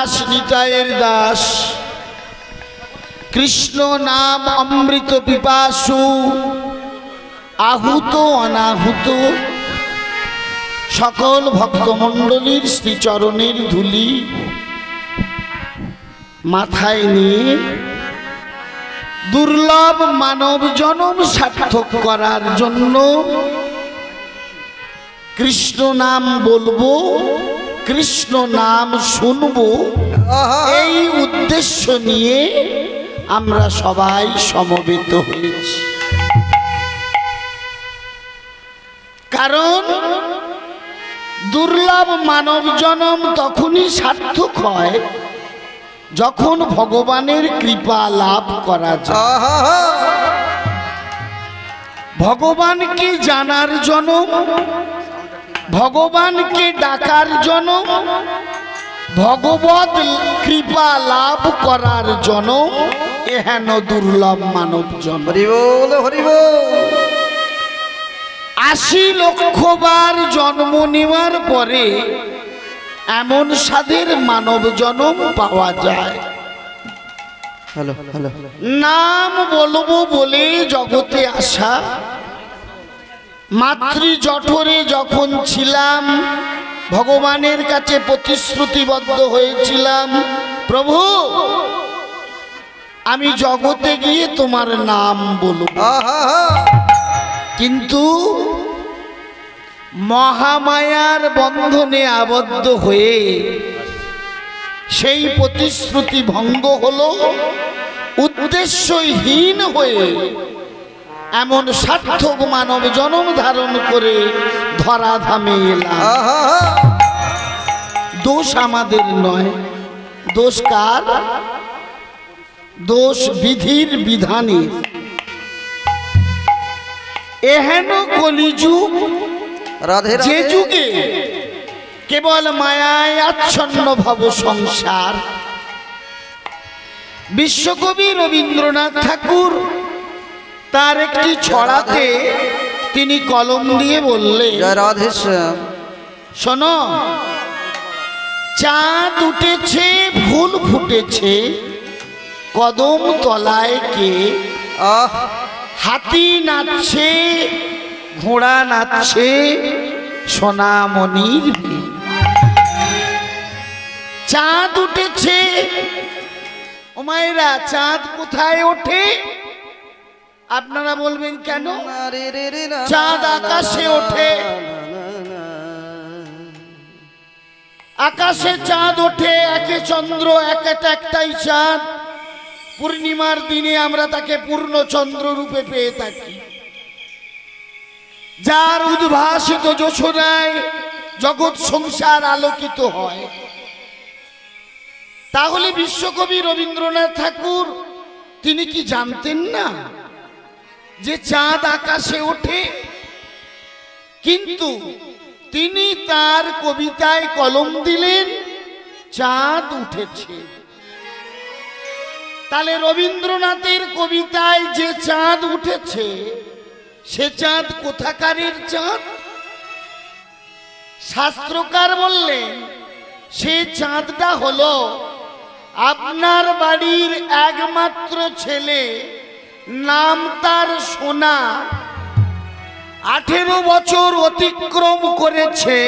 দাস নিতায়ের দাস, কৃষ্ণ নাম অমৃত পিপাসু, আহুত অনাহুত সকল ভক্তমণ্ডলীর শ্রীচরণের ধুলি মাথায় নিয়ে দুর্লভ মানব জনম সার্থক করার জন্য কৃষ্ণ নাম বলবো, কৃষ্ণ নাম শুনবো, এই উদ্দেশ্য নিয়ে আমরা সবাই সমবেত হয়েছি। কারণ দুর্লভ মানব জনম তখনই সার্থক হয় যখন ভগবানের কৃপা লাভ করা যায়। ভগবানকে জানার জনম, ভগবানকে ডাকার জনম, ভগবত কৃপা লাভ করার জনম এহেন দুর্লভ মানব জন্ম। ৮০ লক্ষ বার জন্ম নেওয়ার পরে এমন সাধের মানব জন্ম পাওয়া যায়। নাম বলবো বলে জগতে আসা, মাতৃ জঠরে যখন ছিলাম ভগবানের কাছে প্রতিশ্রুতিবদ্ধ হয়েছিলাম, প্রভু আমি জগতে গিয়ে তোমার নাম বলবো। কিন্তু মহামায়ার বন্ধনে আবদ্ধ হয়ে সেই প্রতিশ্রুতি ভঙ্গ হলো, উদ্দেশ্যহীন হয়ে এমন সার্থক মানব জন্ম ধারণ করে ধরাধামে এলাম। দোষ আমাদের নয়, দোষ কার? দোষ বিধির বিধানের। এহেন কলিযুগ, যে যুগে কেবল মায়ায় আচ্ছন্ন ভব সংসার। বিশ্বকবি রবীন্দ্রনাথ ঠাকুর তার একটি ছড়াতে তিনি কলম দিয়ে বললেন, শোনো, চাঁদ উঠেছে, ফুল ফুটেছে, কদম তলায় কে, হাতি নাচছে, ঘোড়া নাচছে, সোনামণির ভিড়। চাঁদ উঠেছে, ও মায়েরা, চাঁদ কোথায় ওঠে? আপনারা বলবেন কেন? চাঁদ আকাশে ওঠে। আকাশে চাঁদ ওঠে, একে চন্দ্র, একটাই চাঁদ। পূর্ণিমার দিনে আমরা তাকে পূর্ণচন্দ্র রূপে পেয়ে থাকি, যার উদ্ভাসিত যোছনায় জগৎ সংসার আলোকিত হয়। তাহলে বিশ্বকবি রবীন্দ্রনাথ ঠাকুর তিনি কি জানতেন না যে চাঁদ আকাশে ওঠে? কিন্তু তিনি তার কবিতায় কলম দিলেন, চাঁদ উঠেছে। তাহলে রবীন্দ্রনাথের কবিতায় যে চাঁদ উঠেছে, সে চাঁদ কোথাকারের চাঁদ? শাস্ত্রকার বললেন, সে চাঁদটা হলো আপনার বাড়ির একমাত্র ছেলে, নাম তার সোনা, 18 বছর অতিক্রম করেছে,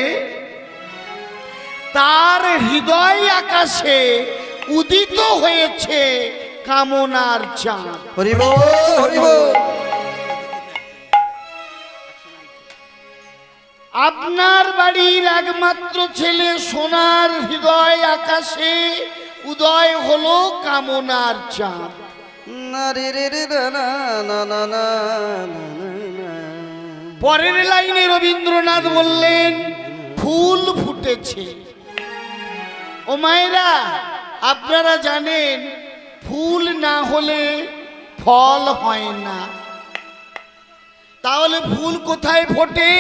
তার হৃদয় আকাশে উদিত হয়েছে কামনার চাঁদ। হরি বল, হরি বল। আপনার বাড়ির একমাত্র ছেলে সোনার হৃদয় আকাশে উদয় হলো কামনার চাঁদ। পরের লাইনে রবীন্দ্রনাথ বললেন, ফুল ফুটেছে। ও মায়েরা, আপনারা জানেন ফুল না হলে ফল হয় না। তাহলে ফুল কোথায় ফোটে?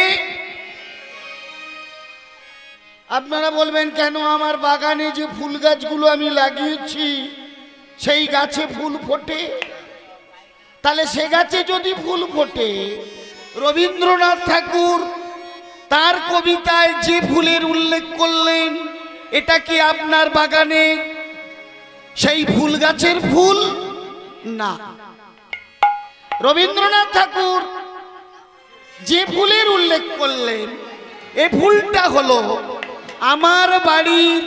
আপনারা বলবেন কেন? আমার বাগানে যে ফুল গাছগুলো আমি লাগিয়েছি সেই গাছে ফুল ফোটে। তাহলে সে গাছে যদি ফুল ফোটে, রবীন্দ্রনাথ ঠাকুর তার কবিতায় যে ফুলের উল্লেখ করলেন এটা কি আপনার বাগানে সেই ফুল গাছের ফুল না। রবীন্দ্রনাথ ঠাকুর যে ফুলের উল্লেখ করলেন এই ফুলটা হলো আমার বাড়ির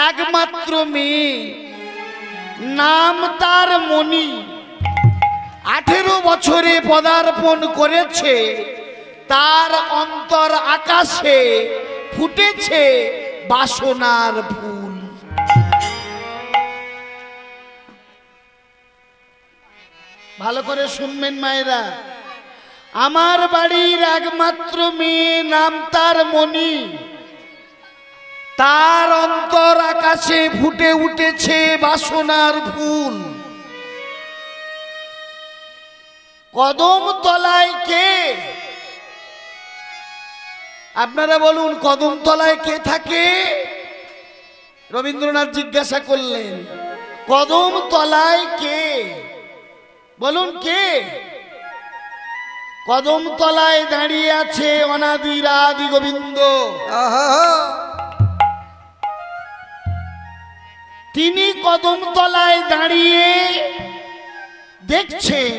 একমাত্র মেয়ে, নাম তার মণি। 18 বছরে পদার্পণ করেছে, তার অন্তর আকাশে ফুটেছে বাসনার ফুল। ভালো করে শুনবেন মায়েরা, আমার বাড়ির একমাত্র মেয়ে, নাম তার মণি, তার অন্তর আকাশে ফুটে উঠেছে বাসনার ফুল। কদম তলায় কে? আপনারা বলুন, কদম তলায় কে থাকে? রবীন্দ্রনাথ জিজ্ঞাসা করলেন, কদম তলায় কে? বলুন কে? কদম তলায় দাঁড়িয়ে আছে অনাদির আদি গোবিন্দ। তিনি কদম তলায় দাঁড়িয়ে দেখছেন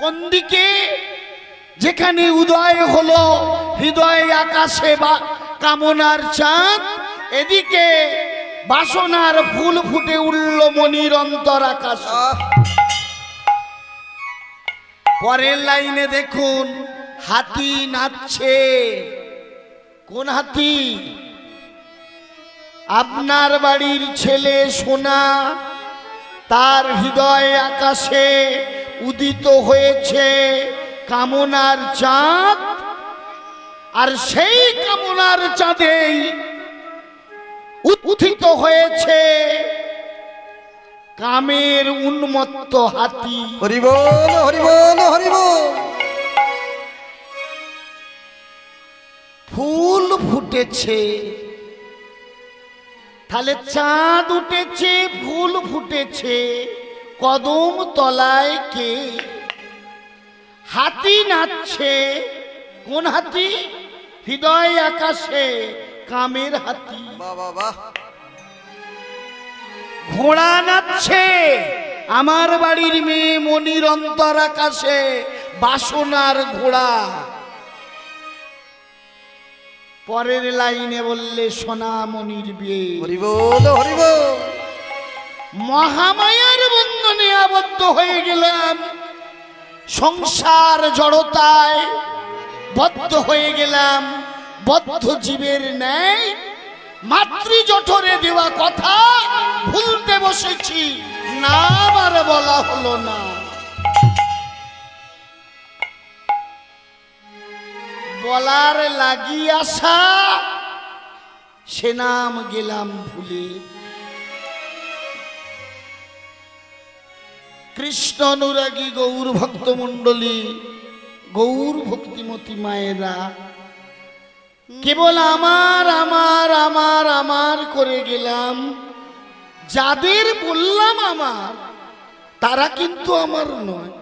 কোন দিকে? যেখানে উদয় হলো হৃদয় আকাশে বা কামনার চাঁদ, এদিকে বাসনার ফুল ফুটে উঠল মনির অন্তর আকাশে। পরের লাইনে দেখুন, হাতি নাচছে। কোন হাতি? আপনার বাড়ির ছেলে সোনা, তার হৃদয় আকাশে উদিত হয়েছে কামনার চাঁদ, আর সেই কামনার চাঁদেই উত্থিত হয়েছে কামের উন্মত্ত হাতি। হরি বল, হরি বল, হরি বল। ফুল ফুটেছে, তাহলে চাঁদ উঠেছে, ফুল ফুটেছে, কদম তলায় কে? হাতি নাচছে। কোন হাতি? হৃদয় আকাশে কামের হাতি। বাবা, ঘোড়া নাচছে। আমার বাড়ির মেয়ে মনির অন্তর আকাশে বাসনার ঘোড়া। পরের লাইনে বললে সোনামণির বিয়ে। হরি বল, হরি বল। মহামায়ার বন্ধনে আবদ্ধ হয়ে গেলাম, সংসার জড়তায় বদ্ধ হয়ে গেলাম, বদ্ধ জীবের ন্যায়। মাতৃ জঠরে দেওয়া কথা ভুলতে বসেছি, নাম আর বলা হলো না। বলার লাগি আসা, সে নাম গেলাম ভুলে। কৃষ্ণ অনুরাগী গৌর ভক্ত মণ্ডলী, গৌর ভক্তিমতী মায়েরা, কেবল আমার আমার আমার আমার করে গেলাম। যাদের বললাম আমার, তারা কিন্তু আমার নয়,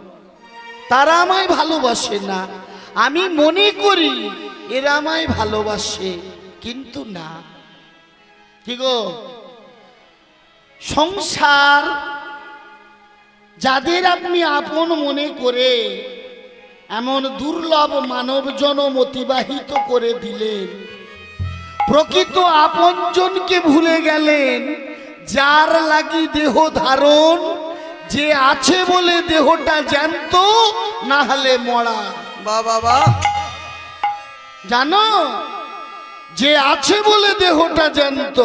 তারা আমায় ভালোবাসে না। আমি মনে করি এরা আমায় ভালোবাসে, কিন্তু না। কি গো, সংসার যাদের আপনি আপন মনে করে এমন দুর্লভ মানব জনম অতিবাহিত করে দিলেন, প্রকৃত আপনজনকে ভুলে গেলেন, যার লাগি দেহ ধারণ, যে আছে বলে দেহটা জ্যান্ত, না হলে মরা। বাবা, জানো, যে আছে বলে দেহটা জ্যান্ত।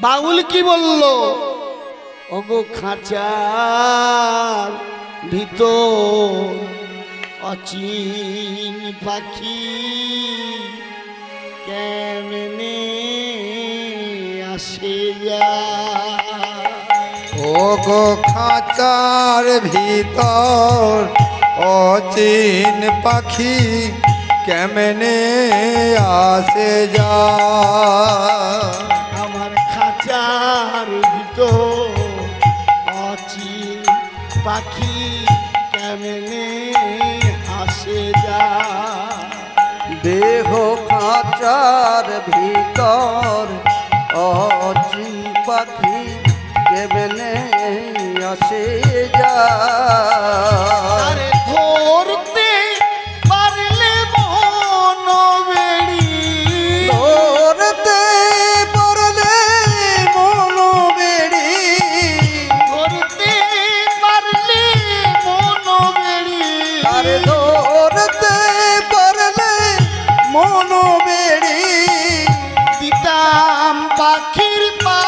বাউল কি বলল? ওগো খাঁচার ভিতর অচিন পাখি কেমনে আসে যায়। ওগো খাঁচার ভিতর অচিন পাখি কেমনে আসে যায়। আমার খাঁচার ভিতর অচিন পাখি কেমনে আসে যায়। দেহ খাঁচার ভিতর অচিন পাখি কেমনে আসে যায়। আরে ধরতে পারলে মন বেড়ি, ধরতে পারলে মন বেড়ি, ধরতে পারলে মন বেড়ি, আরে ধরতে পারলে মন বেড়ি, দিতাম পাখির পা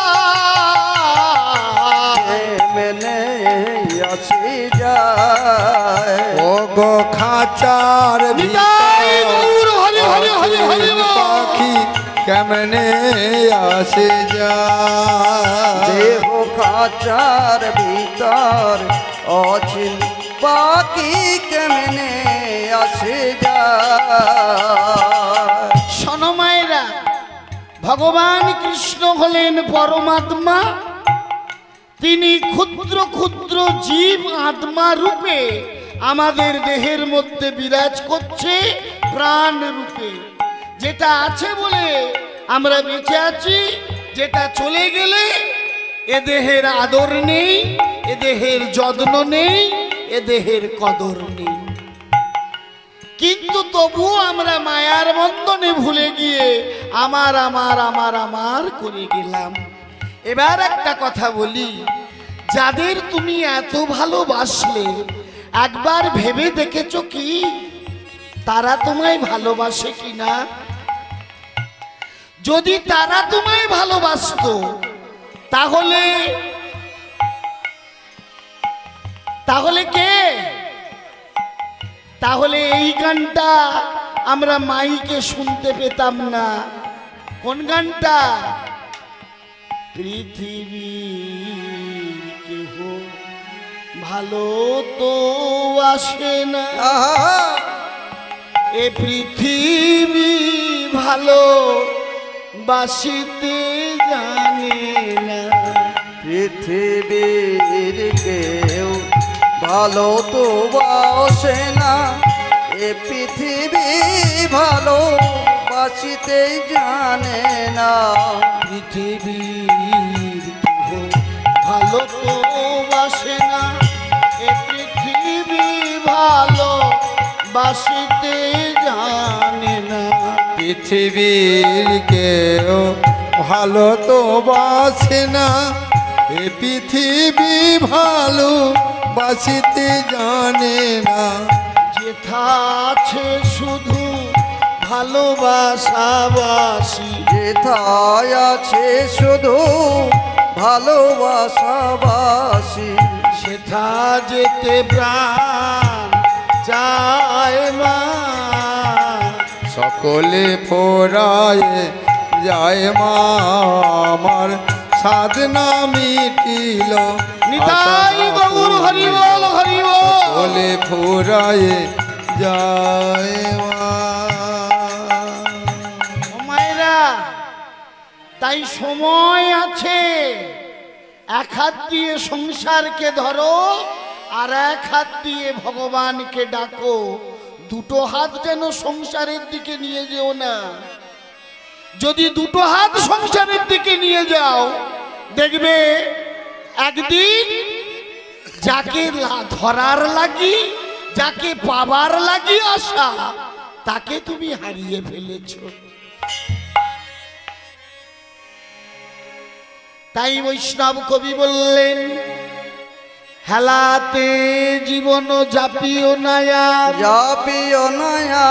কেমনে আসে যায়। ও গো খাঁচার নিতাই গৌর হরি হরি হরি হরি বল। পাখি কেমনে আসে যায়। দেহ খাঁচার ভিতর অচিন পাখি কেমনে আসে যায়। শোনো মায়েরা, ভগবান কৃষ্ণ হলেন পরমাত্মা। তিনি ক্ষুদ্র ক্ষুদ্র জীব আত্মা রূপে আমাদের দেহের মধ্যে বিরাজ করছে, প্রাণ রূপে। যেটা আছে বলে আমরা বেঁচে আছি, যেটা চলে গেলে এ দেহের আদর নেই, এ দেহের যত্ন নেই, এ দেহের কদর নেই। কিন্তু তবুও আমরা মায়ার বন্ধনে ভুলে গিয়ে আমার আমার আমার আমার করে গেলাম। এবার একটা কথা বলি, যাদের তুমি এত ভালোবাসলে একবার ভেবে দেখেছো কি তারা তোমায় ভালোবাসে কিনা? যদি তারা তোমায় ভালোবাসতো তাহলে তাহলে কে? তাহলে এই গানটা আমরা মাইকে শুনতে পেতাম না। কোন গানটা? পৃথিবীর কেহ ভালো তো আসে না, এ পৃথিবী ভালো বাসিতে জানে না। পৃথিবীর কেউ ভালো তো বাসে না, এ পৃথিবী ভালো বাসিতে জানে না। পৃথিবীর কেহ ভালো তো বাসে না, এ পৃথিবী ভালো বাসিতে জানে না। পৃথিবীর কেউ ভালো তো বাসে না, এ পৃথিবী ভালো বাসিতে জানে না। যেথা আছে শুধু ভালোবাসাবাসি, যেথায় আছে শুধু ভালোবাসাবাসি, সেথা যেতে প্রাণ চায় মা। সকলে ফোরায় যায় মা, আমার সাধনা মিটিল। নিতাই গৌর হরি বল হরি বল। সকলে ফোরায় যায় মা। ও মায়েরা, তাই সময় আছে। এক হাত দিয়ে সংসারকে ধরো, আর এক হাত দিয়ে ভগবানকে ডাকো। দুটো হাত যেন সংসারের দিকে নিয়ে যেও না। যদি দুটো হাত সংসারের দিকে নিয়ে যাও, দেখবে একদিন যাকে ধরার লাগি, যাকে পাবার লাগি আশা, তাকে তুমি হারিয়ে ফেলেছ। তাই বৈষ্ণব কবি বললেন, হেলাতে জীবন জাপিও নায়া, যাপিও নয়া,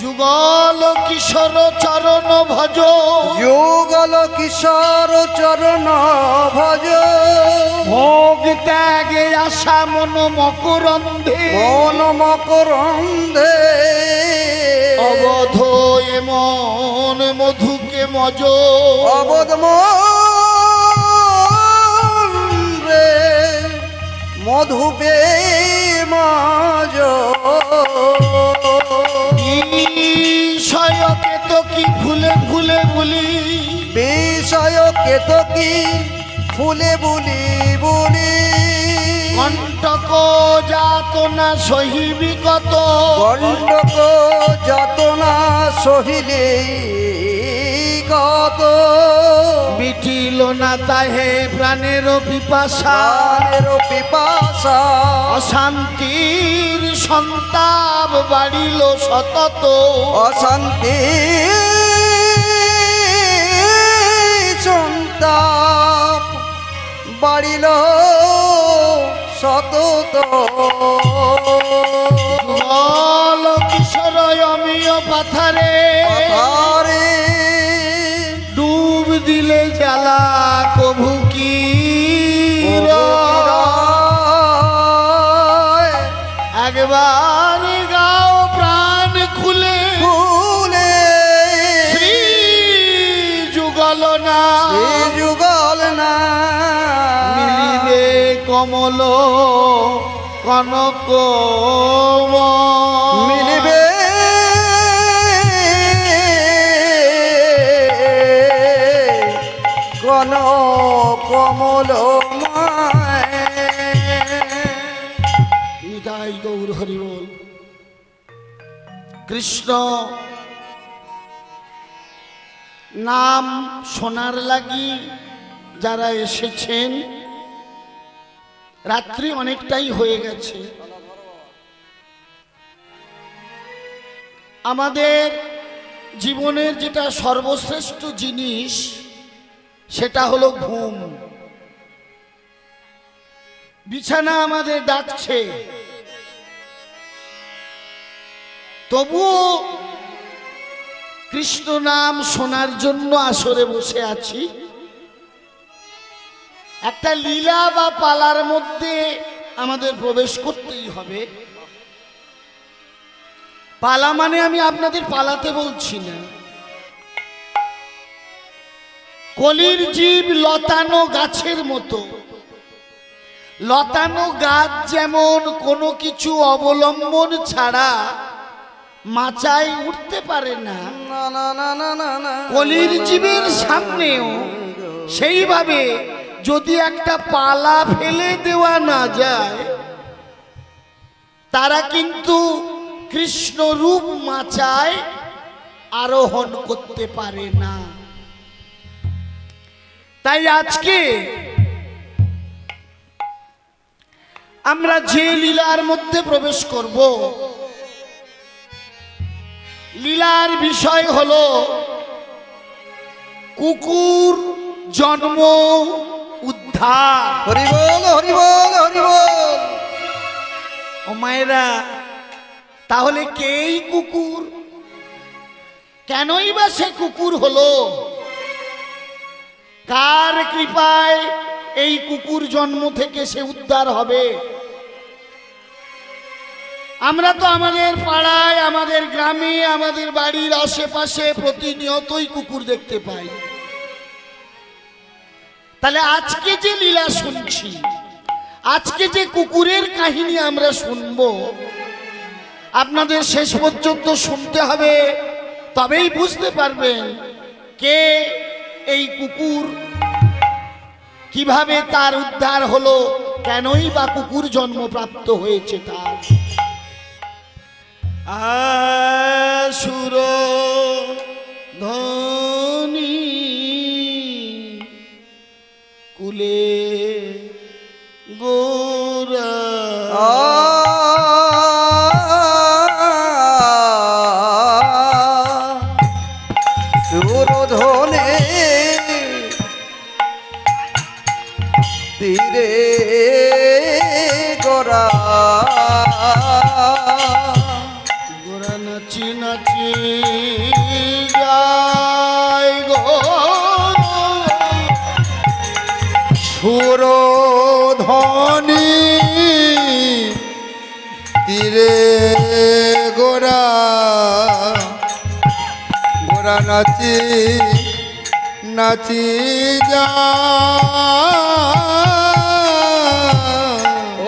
যুগল কিশোর চরণ ভজ, যুগল কিশোর চরণ ভজ, ভোগ ত্যাগে আশা মন মকরন্ধে, মন মকরন্ধে, অবধ এমন মধুকে মজ, অবধ রে মধুপে মাজ, বিষয়কে তো কি ভুলে ভুলে বলি, বিষয়কে তো কি ফুলে বুলি বুলি, কণ্টক যাতনা সহিবি কত, গণ্ডক যাতনা সহিলে কত মিটিল না তাহে প্রাণের পিপাসা, প্রাণের পিপাসা, অশান্তির সন্তাপ বাড়িল সতত, অশান্তি সন্তাপ বাড়িল সতত। বল কিশোর অমিয় পাথারে পাথারে ডুব দিলে জ্বালা কভু কি একবার গাও প্রাণ খুলে ফুলে শ্রী যুগল না যুগল না মিলিবে কমল কনক মিলিবে কোন কমল নিতাই গৌর হরি বল। কৃষ্ণ নাম শোনার লাগি যারা এসেছেন, রাত্রি অনেকটাই হয়ে গেছে। আমাদের জীবনের যেটা সর্বশ্রেষ্ঠ জিনিস সেটা হলো ঘুম। বিছানা আমাদের ডাকছে, তবুও কৃষ্ণ নাম শোনার জন্য আসরে বসে আছি। একটা লীলা বা পালার মধ্যে আমাদের প্রবেশ করতেই হবে। পালা মানে আমি আপনাদের পালাতে বলছি না। কলির জীব লতানো গাছের মতো। লতানো গাছ যেমন কোনো কিছু অবলম্বন ছাড়া মাচায় উঠতে পারে না, কলির জীবের সামনেও সেইভাবে যদি একটা পালা ফেলে দেওয়া না যায়, তারা কিন্তু কৃষ্ণরূপ মাচায় আরোহণ করতে পারে না। তাই আজকে আমরা যে লীলার মধ্যে প্রবেশ করব, লীলার বিষয় হলো কুকুর জন্ম উদ্ধার। হরি বল হরি বল হরি বল। ও মায়েরা, তাহলে কেই কুকুর? কেনই বা সে কুকুর হলো? কার কৃপায় এই কুকুর জন্ম থেকে সে উদ্ধার হবে? আমরা তো আমাদের পাড়ায়, আমাদের গ্রামে, আমাদের বাড়ির আশেপাশে প্রতিনিয়তই কুকুর দেখতে পাই। তাহলে আজকে যে লীলা শুনছি, আজকে যে কুকুরের কাহিনী আমরা শুনব, আপনাদের শেষ পর্যন্ত শুনতে হবে, তবেই বুঝতে পারবেন কে এই কুকুর, কিভাবে তার উদ্ধার হলো, কেনই বা কুকুর জন্মপ্রাপ্ত হয়েছে তার। আসুর ধনী কুলে গোরা সুরধনে তীরে গোরা গোরা নাচি নাচি যায় গো সুরধনী তীরে গোরা গোরা নাচি নাচি যা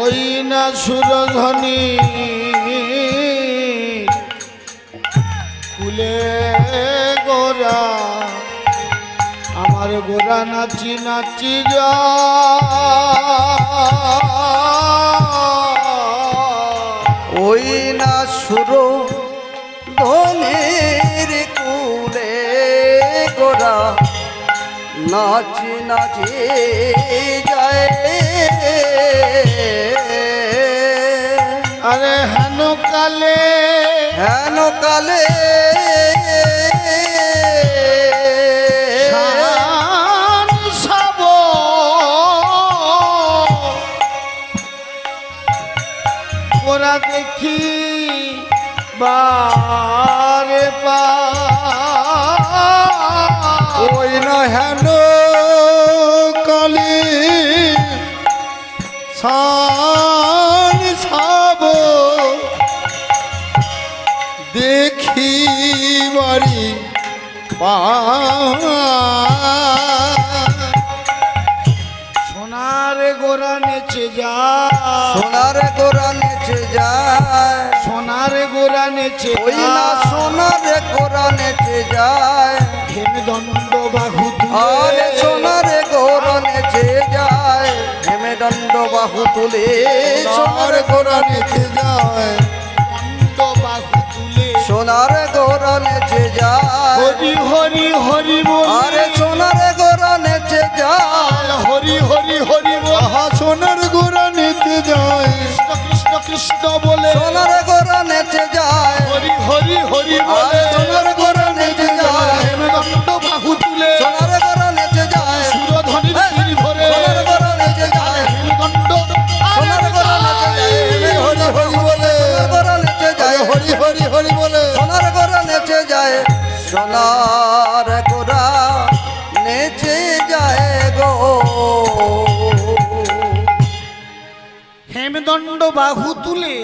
ওই না সুরধনী কুলে গোরা, আমার গোরা নাচি নাচি যা। ওই না সুর ধনের কুলে গোরা নাচি নাচি যায় আরে হেন কালে হেন কালে শান সাব ওরা দেখি বারে পা ওই না হেন কালী সান সাব দেখি বাড়ি সোনার গোরা নেচে যায় সোনার গোরা নেচে যায় সোনার গোরা নেচে ওই না সোনার গোরা নেচে যায় হেমদণ্ড বাহু আরে সোনার গোরা নেচে যায় হেমেদণ্ড বাহু তুলে সোনার গোরা নেচে যায় দণ্ড বাহু তুলে সোনার গোরা নেচে যায় হরি হরি হরি বল আরে সোনার গোরা নেচে যায় হরি হরি হরি বল আহা সোনার গোরা নেচে যায় কৃষ্ণ কৃষ্ণ কৃষ্ণ বলে সোনার গোরা নেচে যায় হরি হরি হরি আরে বলে সোনার গোরা নেচে যায় হেমদণ্ড বাহু তুলে সোনার গোরা নেচে যায় সুরধ্বনির তীর ধরে সোনার গোরা নেচে যায় হেমদণ্ড সোনার গোরা নেচে যায় হরি হরি বলে সোনার গোরা নেচে যায় হরি হরি হরি বলে সোনার গোরা নেচে যায় সোনার গোরা নেচে যায় গো হেমদণ্ড বাহু তুলে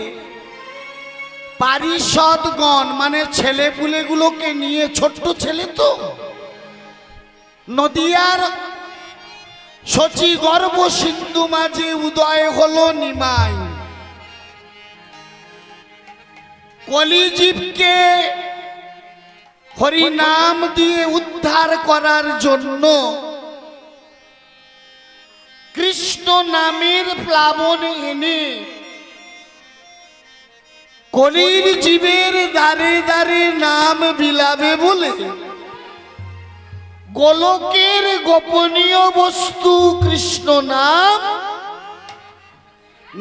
পারিষদগণ মানে ছেলে পুলেগুলোকে নিয়ে ছোট্ট ছেলে তো নদিয়ার শচী গর্ভ সিন্ধু মাঝে উদয় হলো নিমাই কলিজীবকে হরিনাম দিয়ে উদ্ধার করার জন্য কৃষ্ণ নামের প্লাবন এনে কলির জীবের দ্বারে দ্বারে নাম বিলাবে বলে গোলকের গোপনীয় বস্তু কৃষ্ণ নাম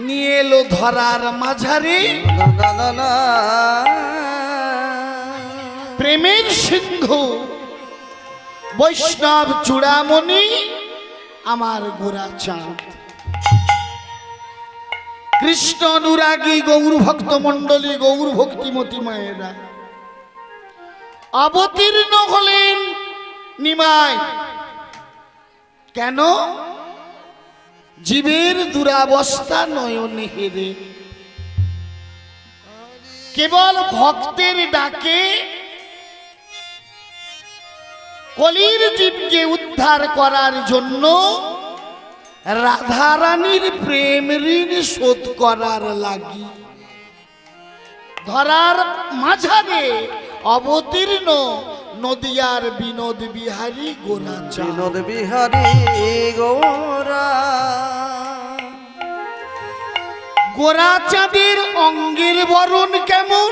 নিয়ে এলো ধরার মাঝারে না না না না প্রেমের সিন্ধু বৈষ্ণব চূড়ামণি আমার গোরা চাঁদ কৃষ্ণ অনুরাগী গৌর ভক্ত মণ্ডলী গৌর ভক্তিমতী মায়েরা অবতীর্ণ হলেন নিমাই কেন জীবের দুরাবস্থা নয়নে হেরে কেবল ভক্তের ডাকে কলির জীবকে উদ্ধার করার জন্য রাধারানীর প্রেম ঋণ শোধ করার লাগি ধরার মাঝারে অবতীর্ণ নদিয়ার বিনোদ বিহারী গোরা চাঁদ বিনোদ বিহারী গৌরা গোরা চাঁদের অঙ্গের বরণ কেমন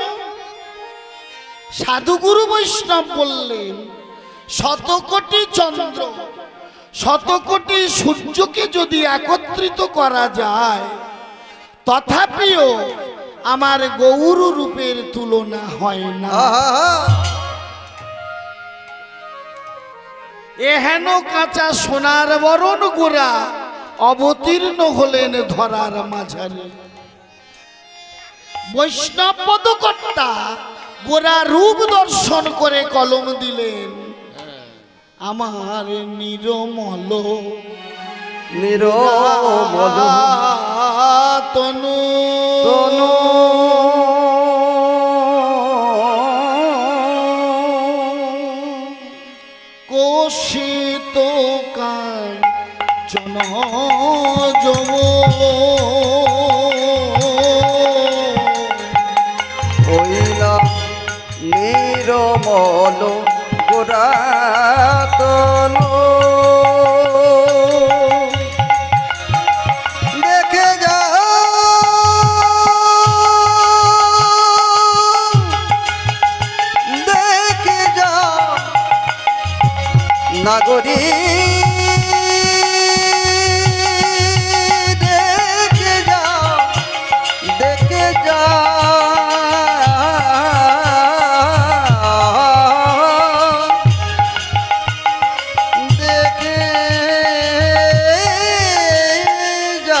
সাধুগুরু বৈষ্ণব বললেন শতকোটি চন্দ্র শতকোটি সূর্যকে যদি একত্রিত করা যায় তথাপিও আমার গৌর রূপের তুলনা হয় না আহা এহেন কাঁচা সোনার বরণ গোরা অবতীর্ণ হলেন ধরার মাঝারে বৈষ্ণব পদকর্তা গোরা রূপ দর্শন করে কলম দিলেন আমার নিরমল নিরমল তনু তনু কোষিত কাঞ্চন যব হইলা নিরমল গোরাতনু দেখে যা দেখে যা নাগরী দেখে যা দেখে যা দেখে যা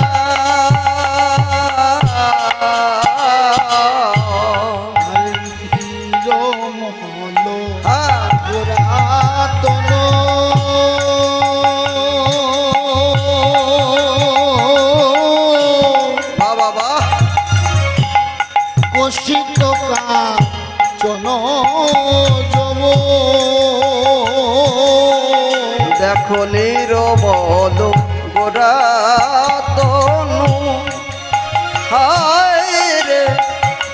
দেখো নিরবল গোরা তনু হায় রে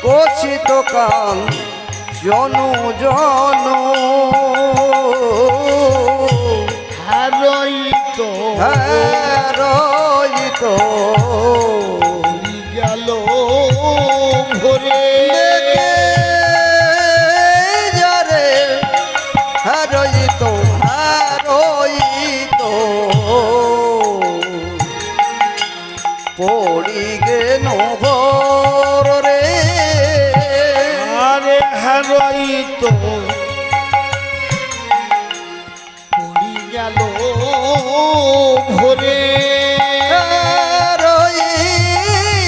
কষিত কান জনু জনু হারইত রইত গেল ভরে যারে রইত রইত পড়ি গেল ভোর রে আরে হারইত পড়ি গেল ভরে রইত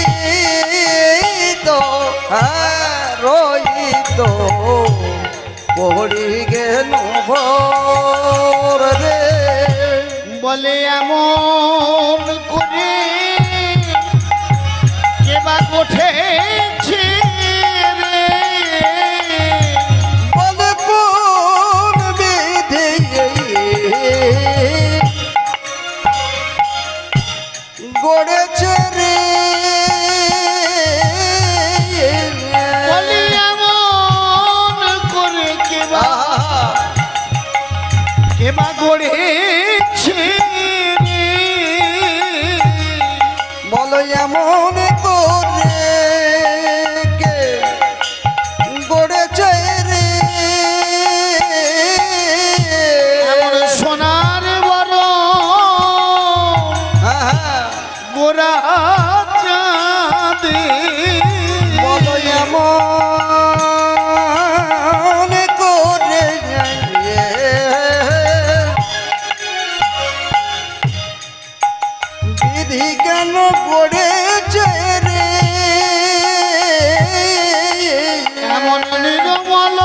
রইত পড়ি গেল ভোর রে বলে এমন করে কেবা উঠেছে রে বলে কোন বিধি গড়েছে রে বলে এমন করে কেবা গড়েছে রে বলো এমন করে কে গড়েছে রে এমন সোনার বড় গোরা চাঁদে বলো এমন করে বিধি কেন গড়েছে রে এমন নির্মল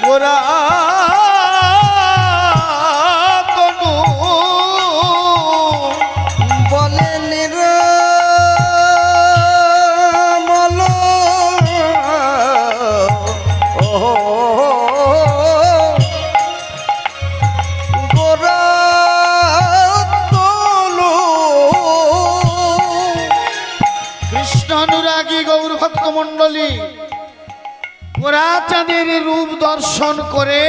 গোরা তনু বলে নির্মল গোরা তনু কৃষ্ণানুরাগী গৌর ভক্ত মণ্ডলী গোরা চাঁদের রূপ দর্শন করে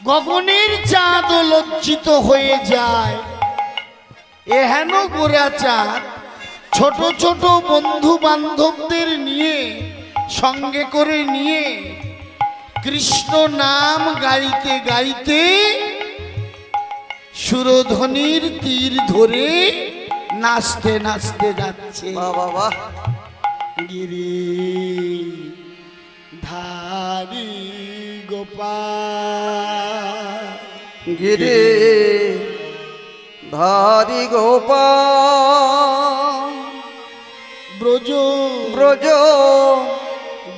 গগনের চাঁদ লজ্জিত হয়ে যায়। এহেন গোরা চাঁদ ছোট ছোট বন্ধু বান্ধবদের নিয়ে সঙ্গে করে নিয়ে কৃষ্ণ নাম গাইতে গাইতে সুরধ্বনির তীর ধরে নাচতে নাচতে যাচ্ছে। বাবা গিরি ধারি গোপাল গিরি ধারি গোপাল ব্রজ ব্রজ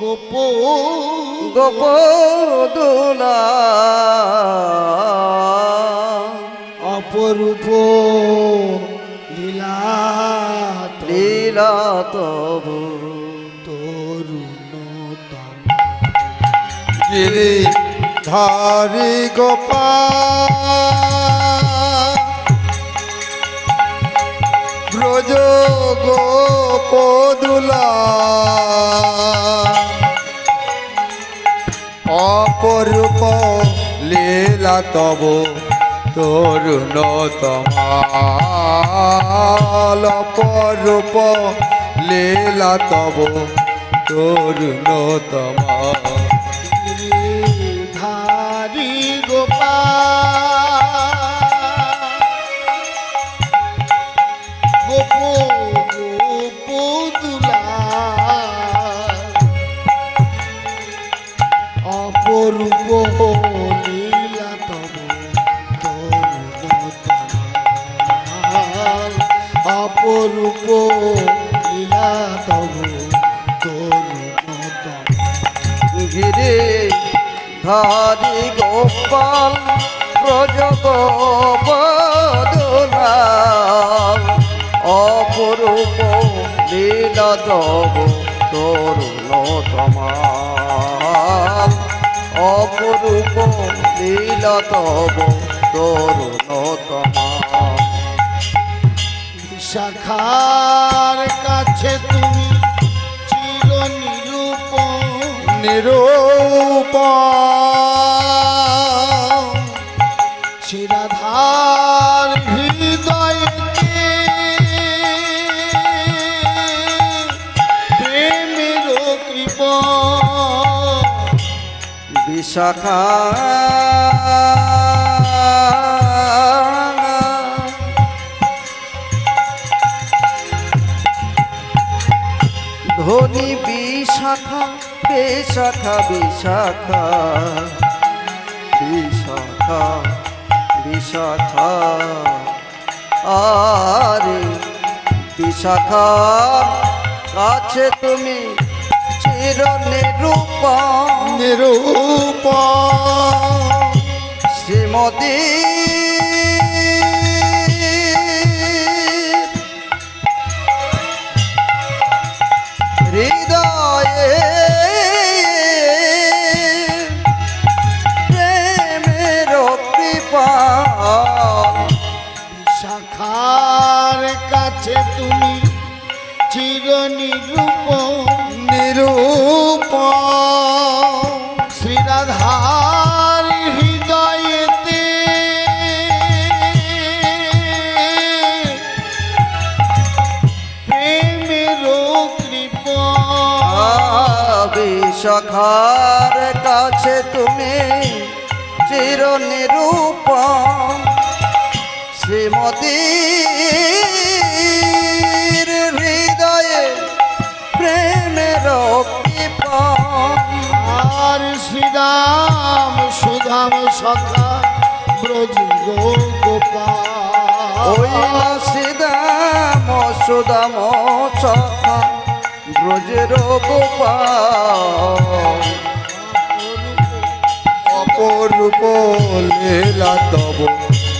গোপ গোপদুলা অপরূপ লীলা লীলা তবু তরুণতম গিরি ধারি গোপাল ব্রজ গোপদুলা অপরূপ লীলা তব তরুণ তমাল অপরূপ লীলা তব তরুণ তমাল ধারি গোপাল গোপ গোপদুলা অপরূপ লীলা তব তরুণ তমাল অপরূপ লীলা তব তরুণ তমাল গিরি ধারি গোপাল প্রযোগ বদলাল অপরূপ লীলা তব তরুণ তমাল অপরূপ লীলা তব তরুণ তমাল বিশাখার কাছে তুমি চির নিরূপণ নিরূপ শিরাধার হৃদয়কে প্রেমের কৃপা বিশাখা ধনী বিশাখা বিশাখা বিশাখা বিশাখা বিশাখা আরে বিশাখা কাছে তুমি চির নিরূপা নিরূপ শ্রীমতী হৃদয়ে প্রেমের কৃপা শাখার কাছে তুমি চির নিরূপণ নিরূপ শ্রীরাধার হৃদয়েতে প্রেমের কৃপা বিশাখার কাছে তুমি চির নিরূপম শ্রীমতীর হৃদয়ে প্রেমের কৃপম আর শ্রীরাম সুধাম সখা ব্রজ গোপাল ওই শ্রীদাম সুদাম সখা ব্রজের গোপাল অপরূপ লীলা তব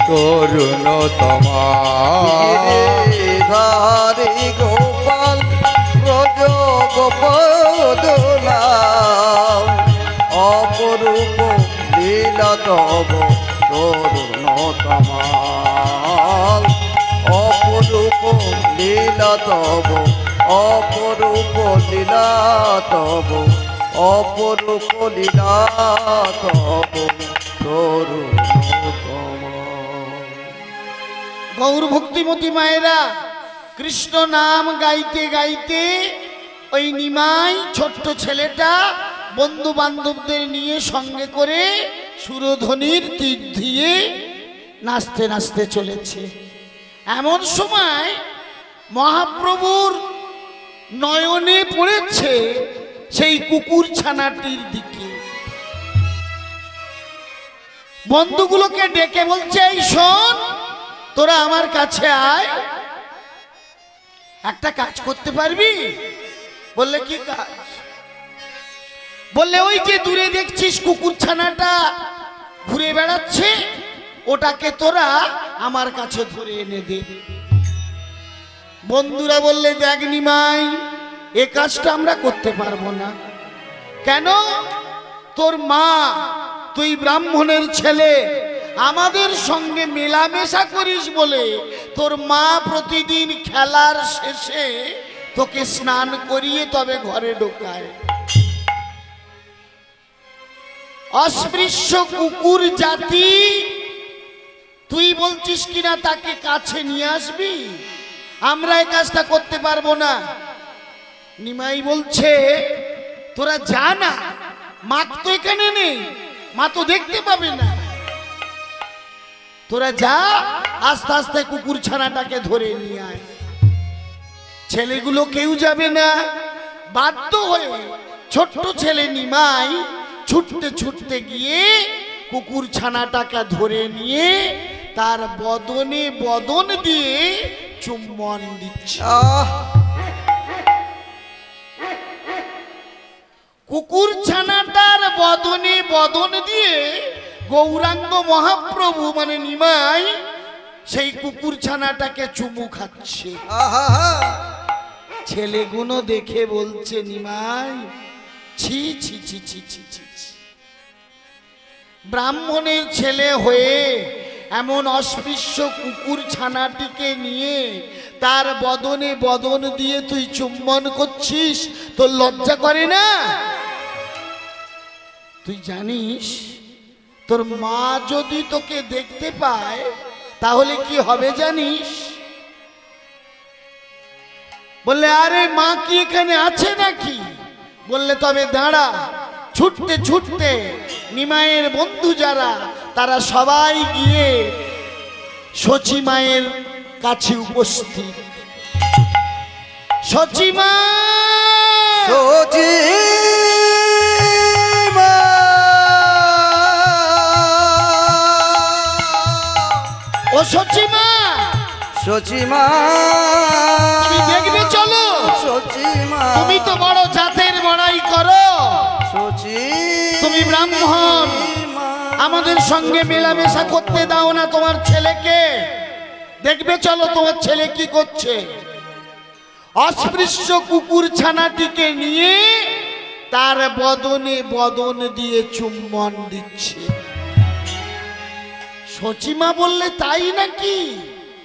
তরুণ তমাল গিরিধারী গোপাল ব্রজ গোপদলা অপরূপ লীলা তব তরুণ তমাল অপরূপ লীলা তব অপরূপ লীলা তব অপরূপ লীলা তব তরুণ তমাল গৌর ভক্তিমতী মায়েরা কৃষ্ণ নাম গাইতে গাইতে ওই নিমাই ছোট্ট ছেলেটা বন্ধু বান্ধবদের নিয়ে সঙ্গে করে সুরধ্বনির তীর দিয়ে নাচতে নাচতে চলেছে। এমন সময় মহাপ্রভুর নয়নে পড়েছে সেই কুকুর ছানাটির দিকে। বন্ধুগুলোকে ডেকে বলছে, এই শোন, তোরা আমার কাছে আয়, একটা কাজ করতে পারবি? বললে কি কাজ? বললে ওই যে দূরে দেখছিস কুকুর ছানাটা ঘুরে বেড়াচ্ছে, ওটাকে তোরা আমার কাছে ধরে এনে দে। বন্ধুরা বললে, দেখ নিমাই, এ কাজটা আমরা করতে পারবো না। কেন? তোর মা, তুই ব্রাহ্মণের ছেলে, আমাদের সঙ্গে মেলামেশা করিস বলে তোর মা প্রতিদিন খেলার শেষে তোকে স্নান করিয়ে তবে ঘরে ঢোকায়। অস্পৃশ্য কুকুর জাতি তুই বলছিস কিনা তাকে কাছে নিয়ে আসবি, আমরা এই কাজটা করতে পারবো না। নিমাই বলছে তোরা যা না, মা তো এখানে নেই, মা তো দেখতে পাবে না, তোরা যা আস্তে আস্তে কুকুর ছানাটাকে ধরে নিয়ে আয়। ছেলেগুলো কেউ যাবে না, বাধ্য হয়ে ছোট্ট ছেলে নিমাই ছুটতে ছুটতে গিয়ে কুকুর ছানাটাকে ধরে নিয়ে তার বদনে বদন দিয়ে চুম্বন দিচ্ছে। কুকুর ছানাটার বদনে বদন দিয়ে গৌরাঙ্গ মহাপ্রভু মানে নিমাই সেই কুকুর ছানাটাকে চুমু খাচ্ছে। ছেলেগুলো দেখে বলছে নিমাই ছি ছি ছি ছি ছি ছি, ব্রাহ্মণের ছেলে হয়ে এমন অস্পৃশ্য কুকুর ছানাটিকে নিয়ে তার বদনে বদন দিয়ে তুই চুম্বন করছিস, তোর লজ্জা করে না? তুই জানিস তোর মা যদি তোকে দেখতে পায় তাহলে কি হবে জানিস? বললে আরে মা কি এখানে আছে নাকি? বললে তবে দাঁড়া। ছুটতে ছুটতে নিমাইয়ের বন্ধু যারা তারা সবাই গিয়ে সচী মায়ের কাছে উপস্থিত। সচী মা, ও সচী মা, সচী মা তুমি দেখবে চলো। সচী মা তুমি তো বড় জাতের বড়াই করো, সচী তুমি ব্রাহ্মণ, আমাদের সঙ্গে মেলামেশা করতে দাও না তোমার ছেলেকে। দেখবে চলো তোমার ছেলে কি করছে। অস্পৃশ্য কুকুর ছানাটিকে নিয়ে তার বদনে বদন দিয়ে চুম্বন দিচ্ছে। সচিমা বললে তাই নাকি,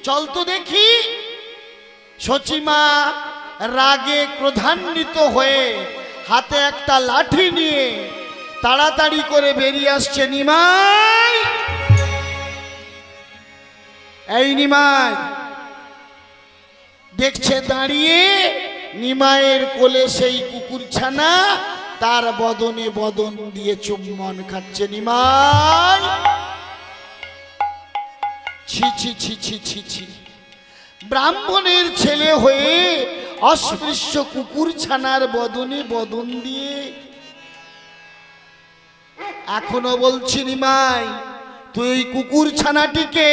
চল তো দেখি। সচিমা রাগে ক্রোধান্বিত হয়ে হাতে একটা লাঠি নিয়ে তাড়াতাড়ি করে বেরিয়ে আসছে। নিমাই, এই নিমাই দেখছে দাঁড়িয়ে নিমাইয়ের কোলে সেই কুকুর ছানা তার বদনে বদন দিয়ে চুম্বন খাচ্ছে। নিমাই ছি ছি ছি ছি ছি ছি, ব্রাহ্মণের ছেলে হয়ে অস্পৃশ্য কুকুর ছানার বদনে বদন দিয়ে। এখনো বলছি নিমাই, তুই কুকুর ছানাটিকে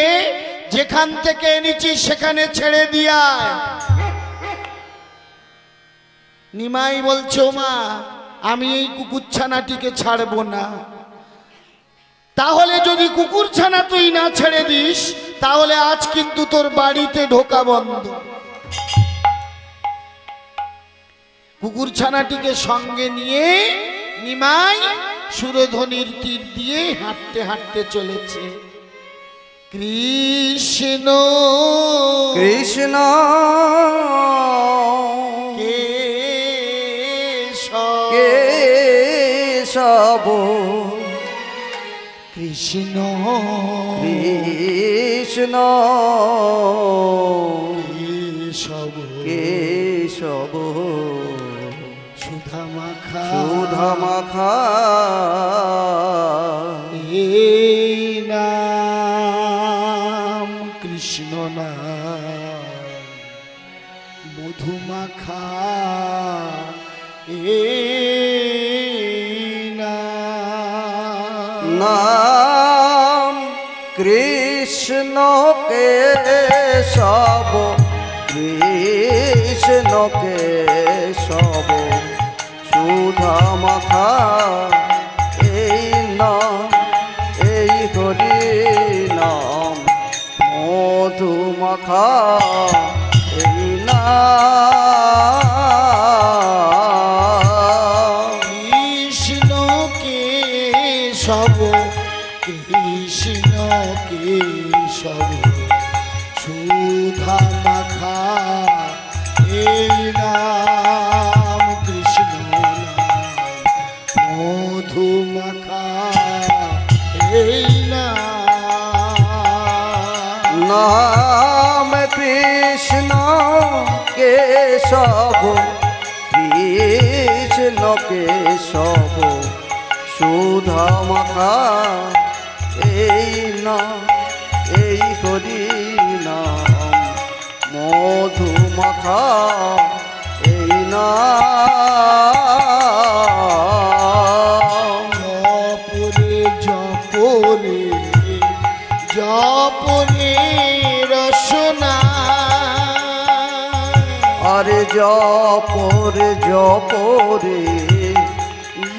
যেখান থেকে এনেছিস সেখানে ছেড়ে দিয়া। নিমাই বলছে ও মা, আমি এই কুকুর ছানাটিকে ছাড়বো না। তাহলে যদি কুকুর ছানা তুই না ছেড়ে দিস তাহলে আজ কিন্তু তোর বাড়িতে ঢোকা বন্ধ। কুকুর ছানাটিকে সঙ্গে নিয়ে নিমাই সুরধ্বনির তীর দিয়ে হাঁটতে হাঁটতে চলেছে। কৃষ্ণ কৃষ্ণ কেশব কৃষ্ণ কৃষ্ণ কেশব কেশব সুধা মাখা সুধা মাখা এই নাম কৃষ্ণ নাম মধু মাখা এই নাম কৃষ্ণ কেশব কৃষ্ণ কেশব সুধা মাখা এই নাম এই হরি নাম মধু মাখা এই নাম কৃষ্ণ কেশব কৃষ্ণ কেশব সুধা মাখা এই নাম কৃষ্ণ নাম মধু মাখা এই নাম। নাম কৃষ্ণ কেশব কৃষ্ণ কেশব সুধা মাখা এই না এই হরি নাম মধু মাখা এই না জপরে জপরে জপরে রসনা আরে জপরে জপরে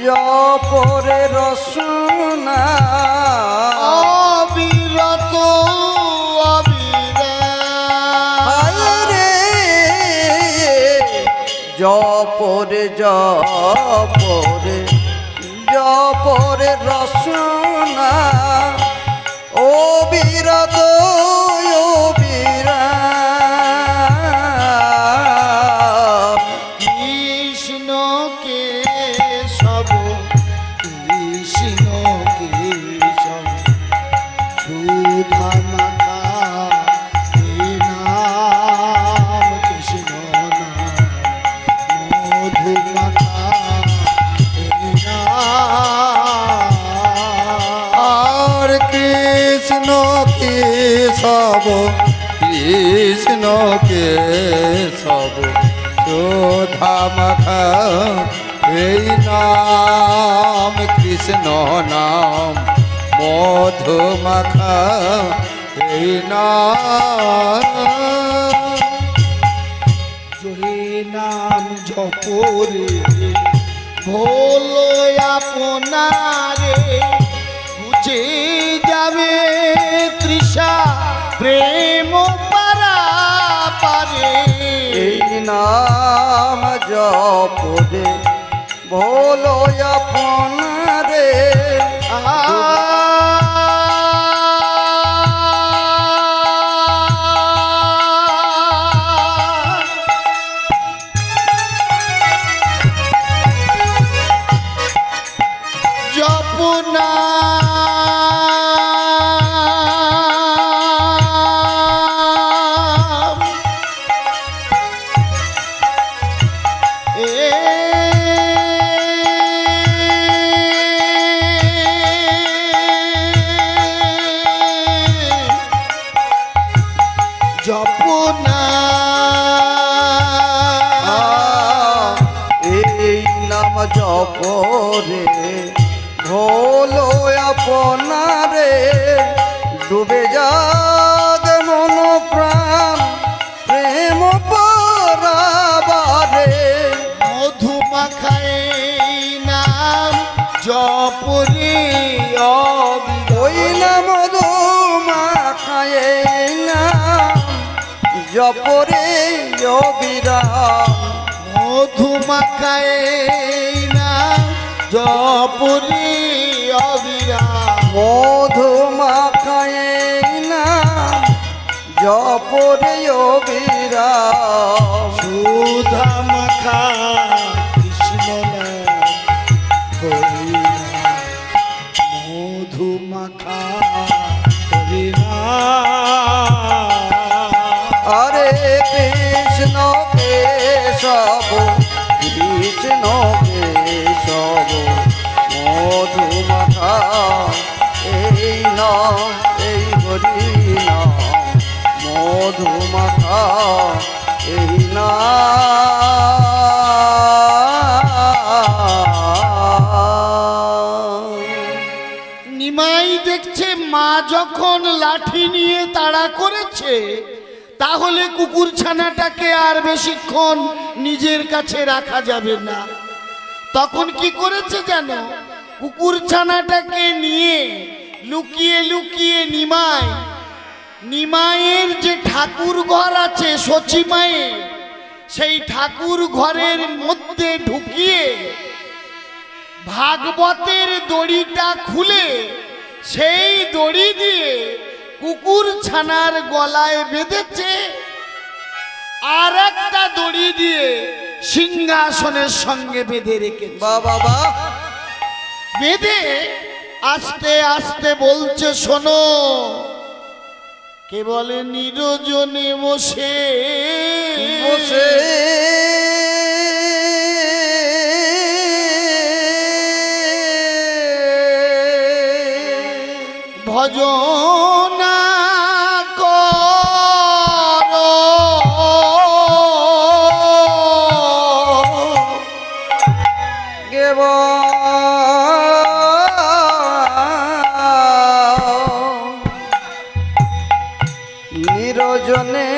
জপরে রসনা অবিরত রে জপরে জপরে জপরে রসনা ও বিরত ও বিরাম কৃষ্ণ কেশব কৃষ্ণ কেশব সুধা মাখা এই নাম কৃষ্ণ নাম মধু মাখা এই নাম। আর কৃষ্ণ কেশব কৃষ্ণ কেশব সুধা মাখা এই নাম কৃষ্ণ নাম মধু মাখা এই নাম জোরে নাম জপরে ভোলো আপনারে বুঝে যাবে তৃষা প্রেম পারা পারে এই নাম জপরে ভোলো আপনারে জপনা জপনা এই নাম জপরে ভোলো আপনারে ডুবে যাগ মন প্রাণ প্রেম পরাবারে মধু মাখায় নাম জপরে ওই নাম মাখায় নাম জপরে অবিরাম মধু মাখায় নাম জপরে অবিরাম মধু মাখায় নাম জপরে অবিরাম সুধা মাখা কৃষ্ণ নাম হরি নাম মধু মাখা হরি নাম। হরে কৃষ্ণ কেশব কৃষ্ণ কেশব মধু মাখা এই নাম এই হরি নাম মধু মাখা এই নাম নিমাই দেখছে মা যখন লাঠি নিয়ে তাড়া করেছে তাহলে কুকুর ছানাটাকে আর বেশিক্ষণ নিজের কাছে রাখা যাবে না। তখন কি করেছে জানো, কুকুর ছানাটাকে নিয়ে লুকিয়ে লুকিয়ে নিমাইয়ের যে ঠাকুর ঘর আছে সচিমায়ের, সেই ঠাকুর ঘরের মধ্যে ঢুকিয়ে ভাগবতের দড়িটা খুলে সেই দড়ি দিয়ে কুকুর ছানার গলায় বেঁধেছে, আর একটা দড়ি দিয়ে সিংহাসনের সঙ্গে বেঁধে রেখেছে। বাবা বেঁধে আস্তে আস্তে বলছে, শোনো কে বলে নিরজনে বসে বসে ভজনা কর গেব নিরজনে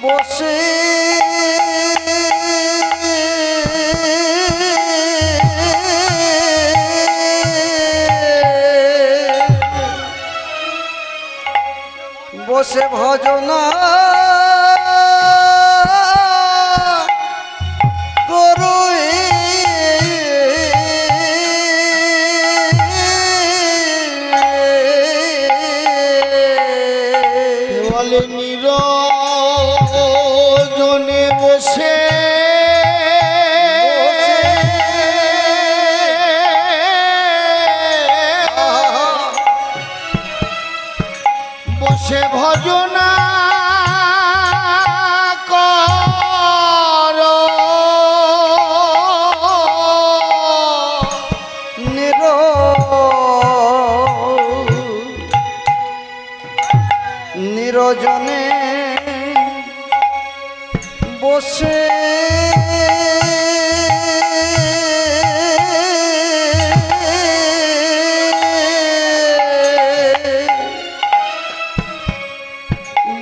বসে বসে ভজনা করো বলে নিরজনে বসে বসে ভজনা কর নিরজনে বসে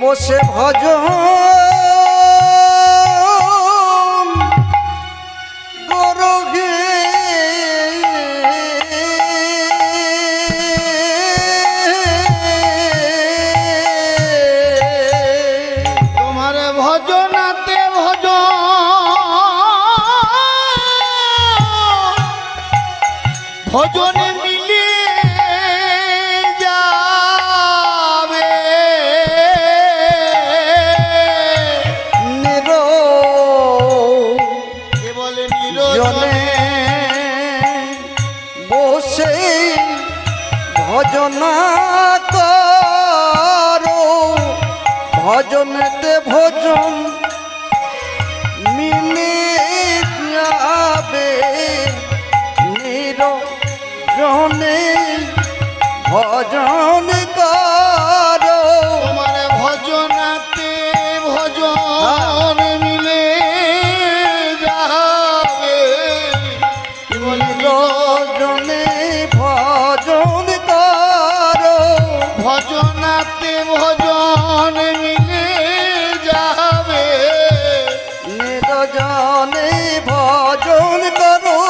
বসে ভজন করো গে তোমার ভজনাতে ভজনে মিলে যাবে কে বলে নিরজনে বসে ভজনা করো ভজনেতে ভজন মিলে যাবে নিরজনে ভজন করো তোমার ভজনাতে ভজন মিলে যাবে কে বলে নিরজনে ভজন করো ভজনাতে ভজন মিলে যাবে নিরজনে ভজন করো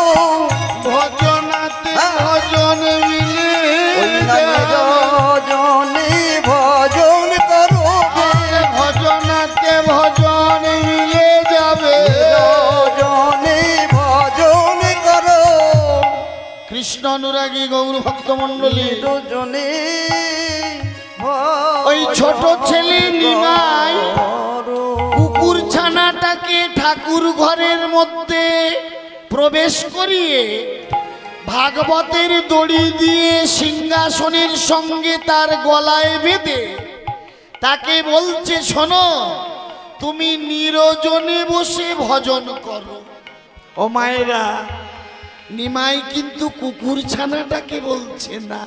ভজনাতে ভজন মিলে নিরজনে ভজন করো ভজনাতে ভজন মিলে যাবে নিরজনে ভজন করো কৃষ্ণ অনুরাগী গৌর ভক্ত মণ্ডলী নিরজনে ওই ছোট ছেলে নিমাই কুকুর ছানাটাকে ঠাকুর ঘরের মধ্যে প্রবেশ করিয়ে ভাগবতের দড়ি দিয়ে সিংহাসনের সঙ্গে তার গলায় বেঁধে তাকে বলছে, শোনো, তুমি নিরজনে বসে ভজন করো। ও মায়েরা, নিমাই কিন্তু কুকুর ছানাটাকে বলছে না,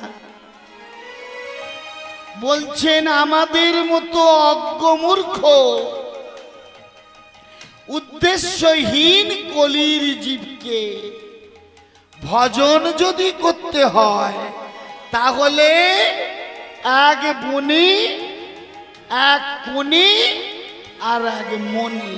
বলছেন আমাদের মতো অজ্ঞ মূর্খ উদ্দেশ্যহীন কলির জীবকে ভজন যদি করতে হয় তাহলে এক বনি, এক কুনি আর এক মনি,